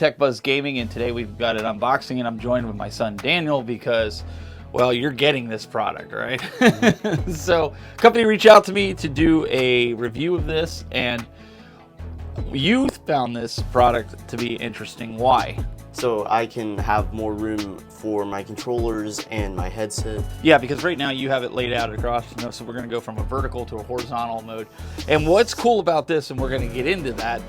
Tech Buzz Gaming, and today we've got an unboxing, and I'm joined with my son Daniel because, well, you're getting this product, right? So, company reached out to me to do a review of this, and you found this product to be interesting. Why? So I can have more room for my controllers and my headset. Yeah, because right now you have it laid out across, so we're going to go from a vertical to a horizontal mode. And what's cool about this, and we're going to get into that,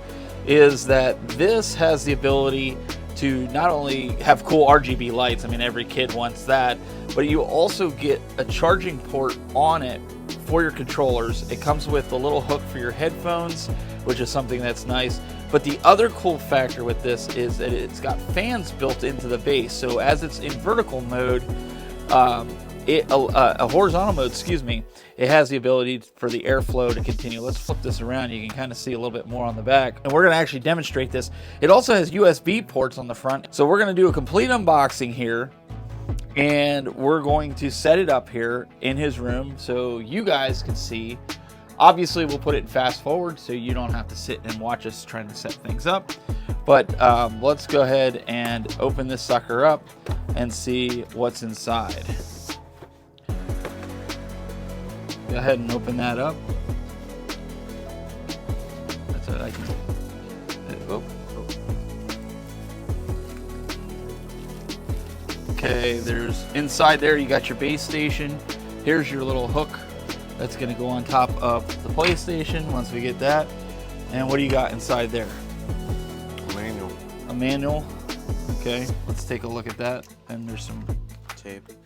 is that this has the ability to not only have cool RGB lights, I mean every kid wants that, but you also get a charging port on it for your controllers. It comes with a little hook for your headphones, which is something that's nice. But the other cool factor with this is that it's got fans built into the base. So as it's in vertical mode, a horizontal mode, excuse me, it has the ability for the airflow to continue. Let's flip this around. You can kind of see a little bit more on the back. And we're going to actually demonstrate this. It also has USB ports on the front. So we're going to do a complete unboxing here. And we're going to set it up here in his room so you guys can see. Obviously, we'll put it in fast forward so you don't have to sit and watch us trying to set things up. But let's go ahead and open this sucker up and see what's inside. Go ahead and open that up. That's what I can. Oh. Okay, there's inside there you got your base station. Here's your little hook that's going to go on top of the PlayStation once we get that. And what do you got inside there? A manual. A manual. Okay, let's take a look at that. And there's some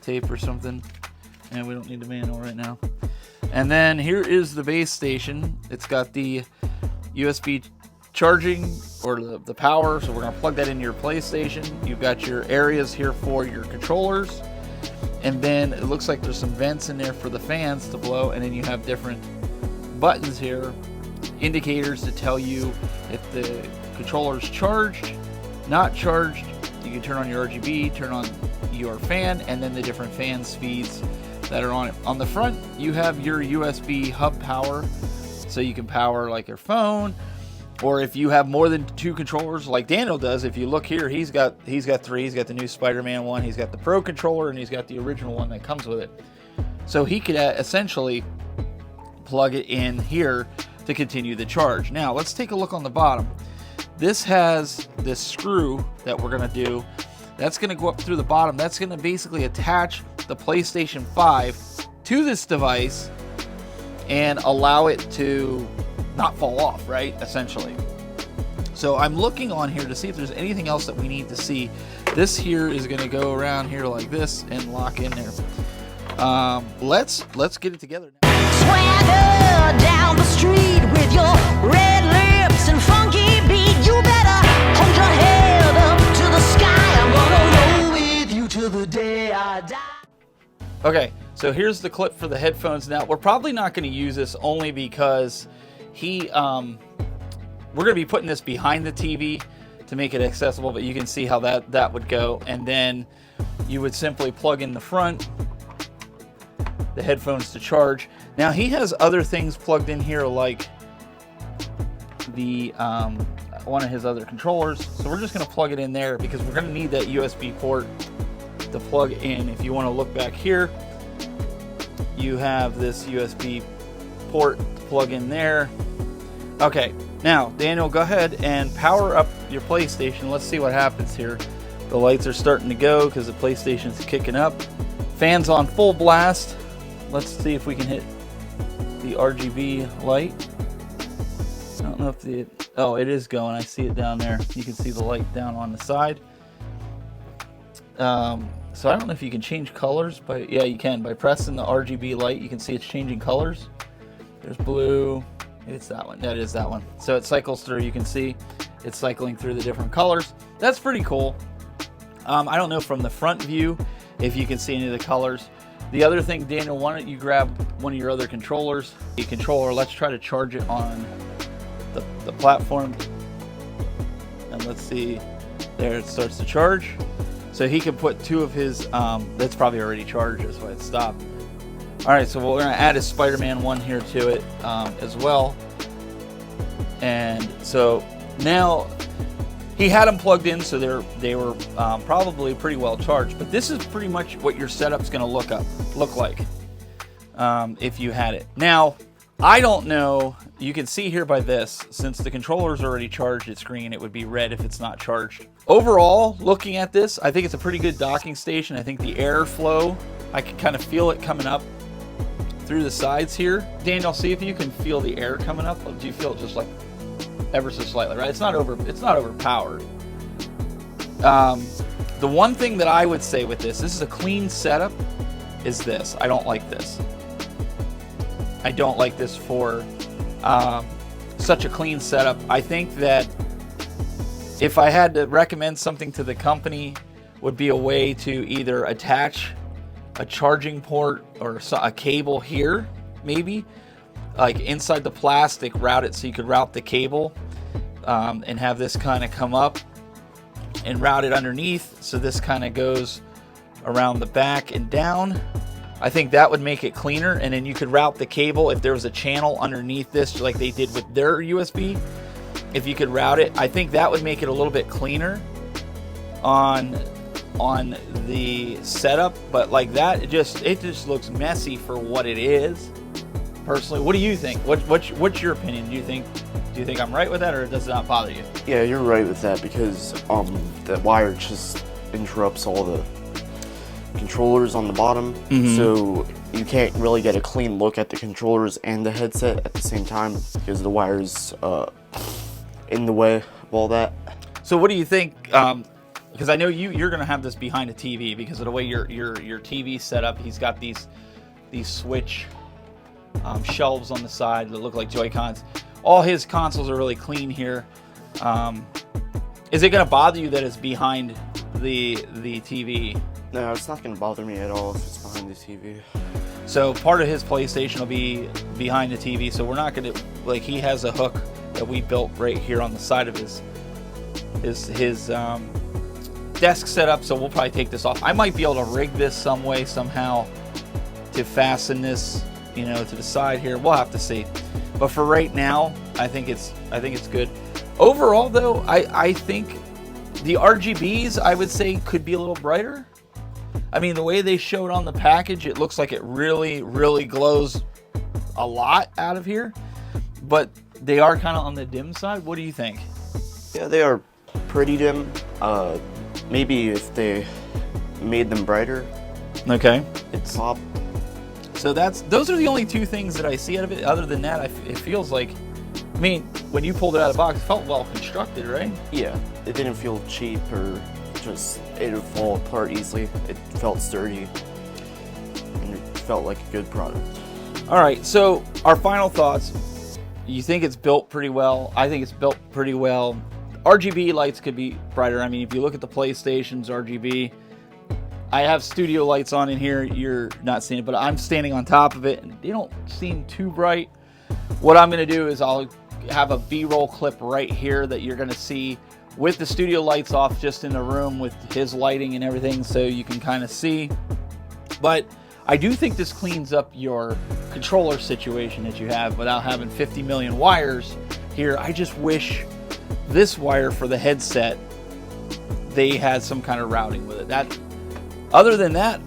tape or something. And we don't need the manual right now. And then here is the base station. It's got the USB charging or the power, so we're going to plug that into your PlayStation. You've got your areas here for your controllers, and then it looks like there's some vents in there for the fans to blow, and then you have different buttons here, indicators to tell you if the controller's charged, not charged. You can turn on your RGB, turn on your fan, and then the different fan speeds that are on it. On the front, you have your USB hub power, so you can power like your phone, or if you have more than two controllers, like Daniel does. If you look here, he's got three. He's got the new Spider-Man one, he's got the Pro controller, and he's got the original one that comes with it. So he could essentially plug it in here to continue the charge. Now let's take a look on the bottom. This has this screw that we're gonna do. That's gonna go up through the bottom. That's gonna basically attach the PlayStation 5 to this device and allow it to not fall off, right? Essentially. So I'm looking on here to see if there's anything else that we need to see. This here is going to go around here like this and lock in there. Let's get it together now. Swagger down the street with your red lips and funky beat. You better hold your head up to the sky. I'm gonna roll with you till the day I die. Okay, so here's the clip for the headphones. Now we're probably not going to use this only because we're going to be putting this behind the TV to make it accessible, but you can see how that would go. And then you would simply plug in the front, the headphones to charge. Now he has other things plugged in here, like the one of his other controllers. So we're just going to plug it in there because we're going to need that USB port to plug in. If you want to look back here, you have this USB port to plug in there. Okay, now Daniel, go ahead and power up your PlayStation. Let's see what happens here. The lights are starting to go because the PlayStation's kicking up. Fans on full blast. Let's see if we can hit the RGB light. I don't know if oh, it is going. I see it down there. You can see the light down on the side. So I don't know if you can change colors, but yeah, you can. By pressing the RGB light, you can see it's changing colors. There's blue. It's that one. That is that one. So it cycles through. You can see it's cycling through the different colors. That's pretty cool. I don't know from the front view if you can see any of the colors. The other thing, Daniel, why don't you grab one of your other controllers? The controller, let's try to charge it on the platform. And let's see. There it starts to charge. So he can put two of his, that's probably already charged, that's why it stopped. All right, so we're gonna add his Spider-Man one here to it as well. And so now He had them plugged in, so they were probably pretty well charged. But this is pretty much what your setup's going to look like if you had it. Now, I don't know. You can see here by this, since the controller's already charged, it's green. It would be red if it's not charged. Overall, looking at this, I think it's a pretty good docking station. I think the airflow, I can kind of feel it coming up through the sides here. Daniel, see if you can feel the air coming up. Do you feel it just like ever so slightly, right? It's not overpowered. The one thing that I would say with this is a clean setup, is this. I don't like this. I don't like this for such a clean setup. I think that if I had to recommend something to the company, would be a way to either attach a charging port or a cable here, maybe, like inside the plastic, route it so you could route the cable and have this kind of come up and route it underneath, so this kind of goes around the back and down. I think that would make it cleaner, and then you could route the cable if there was a channel underneath this like they did with their USB. If you could route it, I think that would make it a little bit cleaner on the setup. But like that, it just looks messy for what it is. Personally, what do you think? What's your opinion? Do you think I'm right with that, or does it not bother you? Yeah, you're right with that, because the wire just interrupts all the controllers on the bottom, so you can't really get a clean look at the controllers and the headset at the same time because the wire's in the way of all that. So what do you think? Because I know you're gonna have this behind a TV because of the way your TV set up. He's got these switch shelves on the side that look like Joy-Cons. All his consoles are really clean here. Is it gonna bother you that it's behind the TV? No, it's not going to bother me at all if it's behind the TV. So part of his PlayStation will be behind the TV, so we're not going to, like, he has a hook that we built right here on the side of his desk setup, so we'll probably take this off. I might be able to rig this some way, somehow, to fasten this, you know, to the side here. We'll have to see. But for right now, I think it's good. Overall, though, I think the RGBs, I would say, could be a little brighter. I mean, the way they showed on the package, it looks like it really, really glows a lot out of here. But they are kind of on the dim side. What do you think? Yeah, they are pretty dim. Maybe if they made them brighter. Okay. It's pop. So those are the only two things that I see out of it. Other than that, it feels like, I mean, when you pulled it out of the box, it felt well constructed, right? Yeah, it didn't feel cheap or just it would fall apart easily. It felt sturdy and it felt like a good product. All right, so our final thoughts. You think it's built pretty well. I think it's built pretty well. RGB lights could be brighter. I mean, if you look at the PlayStation's RGB, I have studio lights on in here. You're not seeing it, but I'm standing on top of it and they don't seem too bright. What I'm going to do is I'll have a B-roll clip right here that you're going to see with the studio lights off, just in the room with his lighting and everything, so you can kind of see. But I do think this cleans up your controller situation that you have without having 50 million wires here. I just wish this wire for the headset, they had some kind of routing with it. Other than that,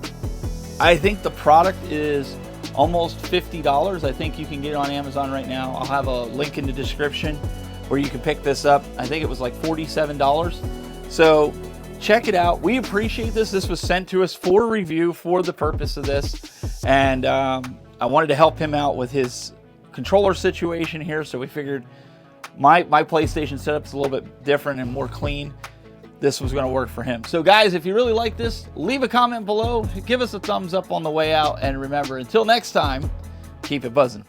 I think the product is almost $50. I think you can get it on Amazon right now. I'll have a link in the description where you can pick this up. I think it was like $47. So check it out. We appreciate this. This was sent to us for review for the purpose of this. And I wanted to help him out with his controller situation here. So we figured my PlayStation setup is a little bit different and more clean. This was going to work for him. So guys, if you really like this, leave a comment below. Give us a thumbs up on the way out. And remember, until next time, keep it buzzing.